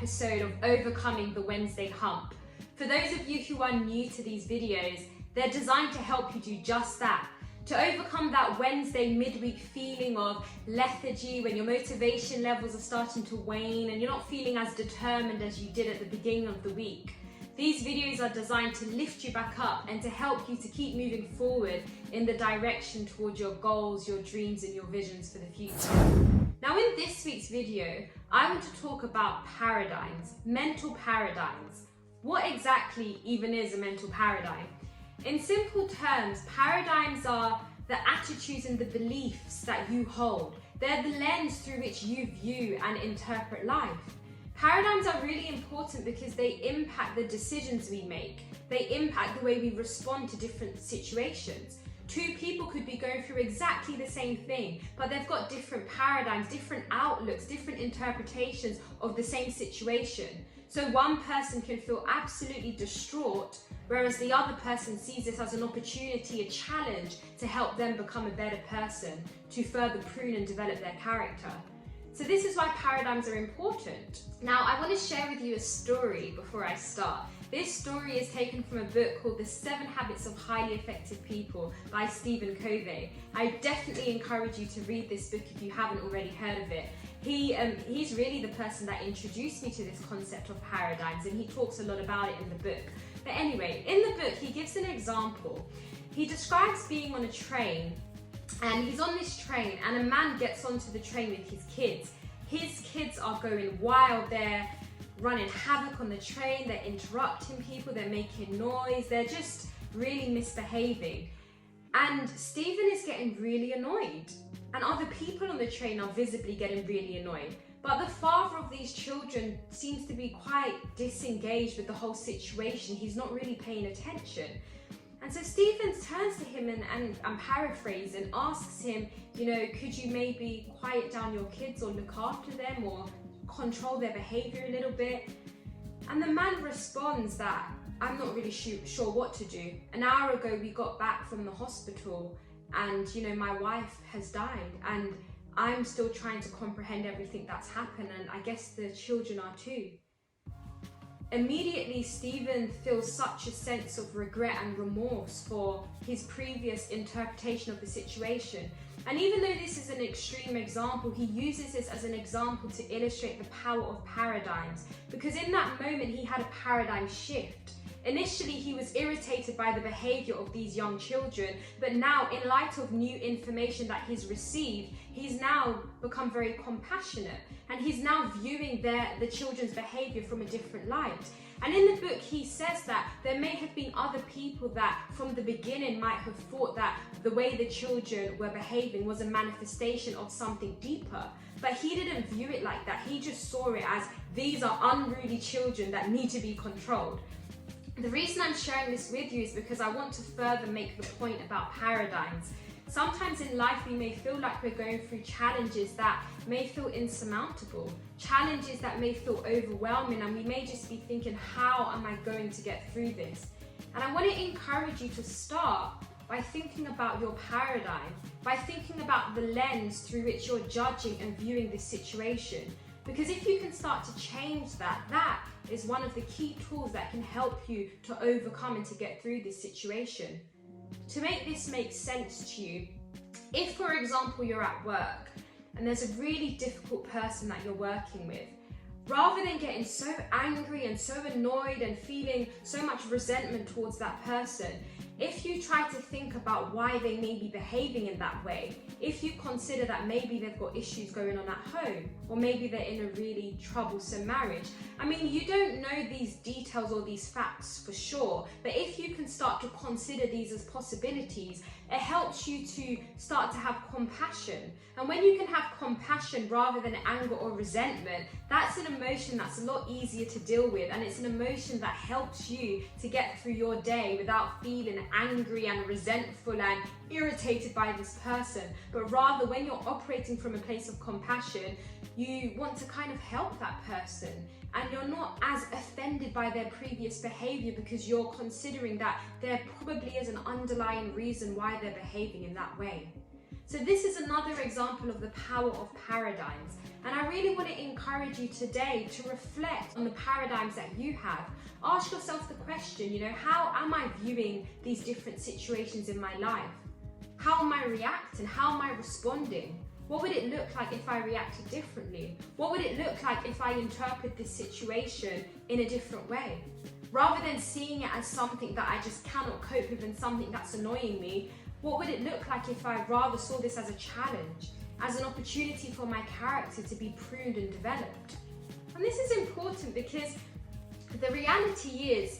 episode of Overcoming the Wednesday Hump. For those of you who are new to these videos, they're designed to help you do just that. To overcome that Wednesday midweek feeling of lethargy when your motivation levels are starting to wane and you're not feeling as determined as you did at the beginning of the week. These videos are designed to lift you back up and to help you to keep moving forward in the direction towards your goals, your dreams and your visions for the future. Now in this week's video, I want to talk about paradigms, mental paradigms. What exactly even is a mental paradigm? In simple terms, paradigms are the attitudes and the beliefs that you hold. They're the lens through which you view and interpret life. Paradigms are really important because they impact the decisions we make. They impact the way we respond to different situations. Two people could be going through exactly the same thing, but they've got different paradigms, different outlooks, different interpretations of the same situation. So one person can feel absolutely distraught, whereas the other person sees this as an opportunity, a challenge to help them become a better person, to further prune and develop their character. So this is why paradigms are important. Now, I want to share with you a story before I start. This story is taken from a book called The 7 Habits of Highly Effective People by Stephen Covey. I definitely encourage you to read this book if you haven't already heard of it. He's really the person that introduced me to this concept of paradigms, and he talks a lot about it in the book. But anyway, in the book, he gives an example. He describes being on a train, and he's on this train, and a man gets onto the train with his kids. His kids are going wild, they're running havoc on the train, they're interrupting people, they're making noise, they're just really misbehaving. And Stephen is getting really annoyed. And other people on the train are visibly getting really annoyed. But the father of these children seems to be quite disengaged with the whole situation. He's not really paying attention. And so Stephen turns to him and I'm paraphrasing, asks him, could you maybe quiet down your kids or look after them or control their behavior a little bit? And the man responds that, I'm not really sure what to do. An hour ago we got back from the hospital and my wife has died and I'm still trying to comprehend everything that's happened, and I guess the children are too. Immediately, Stephen feels such a sense of regret and remorse for his previous interpretation of the situation. And even though this is an extreme example, he uses this as an example to illustrate the power of paradigms, because in that moment he had a paradigm shift. Initially, he was irritated by the behavior of these young children, but now, in light of new information that he's received, he's now become very compassionate, and he's now viewing the children's behavior from a different light. And in the book, he says that there may have been other people that from the beginning might have thought that the way the children were behaving was a manifestation of something deeper. But he didn't view it like that. He just saw it as these are unruly children that need to be controlled. The reason I'm sharing this with you is because I want to further make the point about paradigms. Sometimes in life we may feel like we're going through challenges that may feel insurmountable, challenges that may feel overwhelming, and we may just be thinking, how am I going to get through this? And I want to encourage you to start by thinking about your paradigm, by thinking about the lens through which you're judging and viewing this situation. Because if you can start to change that is one of the key tools that can help you to overcome and to get through this situation. To make this make sense to you, if for example you're at work and there's a really difficult person that you're working with, rather than getting so angry and so annoyed and feeling so much resentment towards that person, if you try to think about why they may be behaving in that way, if you consider that maybe they've got issues going on at home, or maybe they're in a really troublesome marriage. I mean, you don't know these details or these facts for sure, but if you can start to consider these as possibilities, it helps you to start to have compassion. And when you can have compassion rather than anger or resentment, that's an emotion that's a lot easier to deal with, and it's an emotion that helps you to get through your day without feeling angry and resentful and irritated by this person. But rather, when you're operating from a place of compassion, you want to kind of help that person, and you're not as offended by their previous behavior because you're considering that there probably is an underlying reason why they're behaving in that way. So this is another example of the power of paradigms. And I really want to encourage you today to reflect on the paradigms that you have. Ask yourself the question, how am I viewing these different situations in my life? How am I reacting? How am I responding? What would it look like if I reacted differently? What would it look like if I interpret this situation in a different way? Rather than seeing it as something that I just cannot cope with and something that's annoying me, what would it look like if I rather saw this as a challenge, as an opportunity for my character to be pruned and developed? And this is important because the reality is,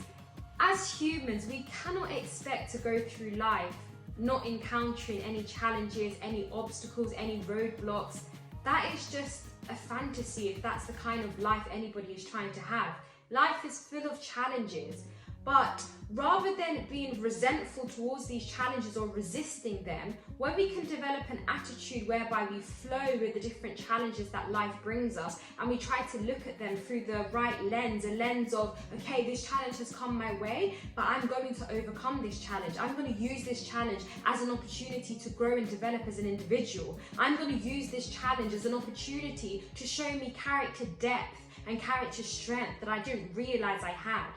as humans, we cannot expect to go through life not encountering any challenges, any obstacles, any roadblocks. That is just a fantasy if that's the kind of life anybody is trying to have. Life is full of challenges, but rather than being resentful towards these challenges or resisting them, when we can develop an attitude whereby we flow with the different challenges that life brings us and we try to look at them through the right lens, a lens of, okay, this challenge has come my way, but I'm going to overcome this challenge. I'm going to use this challenge as an opportunity to grow and develop as an individual. I'm going to use this challenge as an opportunity to show me character depth and character strength that I didn't realize I had.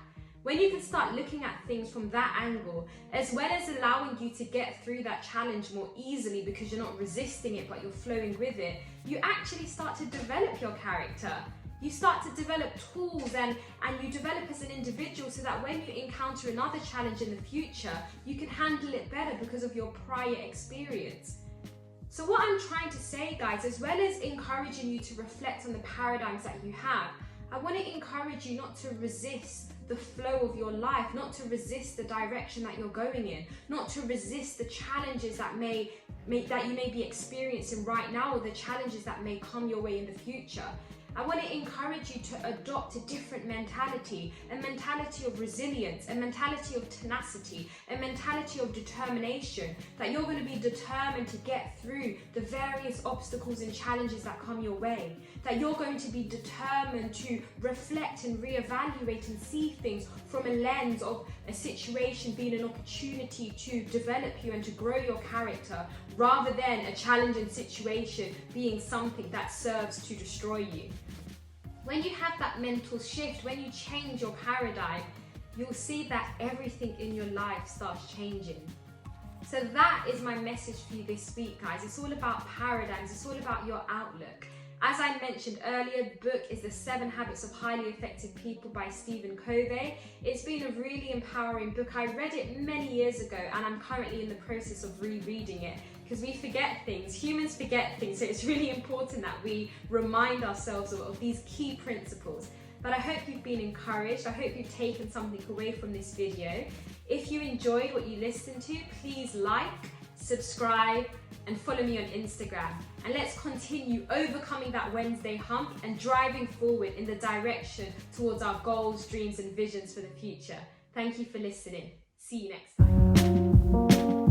When you can start looking at things from that angle, as well as allowing you to get through that challenge more easily because you're not resisting it but you're flowing with it, you actually start to develop your character. You start to develop tools and you develop as an individual so that when you encounter another challenge in the future, you can handle it better because of your prior experience. So what I'm trying to say, guys, as well as encouraging you to reflect on the paradigms that you have, I want to encourage you not to resist the flow of your life, not to resist the direction that you're going in, not to resist the challenges that you may be experiencing right now or the challenges that may come your way in the future. I want to encourage you to adopt a different mentality, a mentality of resilience, a mentality of tenacity, a mentality of determination, that you're going to be determined to get through the various obstacles and challenges that come your way, that you're going to be determined to reflect and reevaluate and see things from a lens of a situation being an opportunity to develop you and to grow your character, rather than a challenging situation being something that serves to destroy you. When you have that mental shift, when you change your paradigm, you'll see that everything in your life starts changing. So that is my message for you this week, guys. It's all about paradigms. It's all about your outlook. As I mentioned earlier, the book is The 7 Habits of Highly Effective People by Stephen Covey. It's been a really empowering book. I read it many years ago and I'm currently in the process of rereading it because we forget things. Humans forget things, so it's really important that we remind ourselves of these key principles. But I hope you've been encouraged. I hope you've taken something away from this video. If you enjoyed what you listened to, please like, subscribe, and follow me on Instagram. And let's continue overcoming that Wednesday hump and driving forward in the direction towards our goals, dreams, and visions for the future. Thank you for listening. See you next time.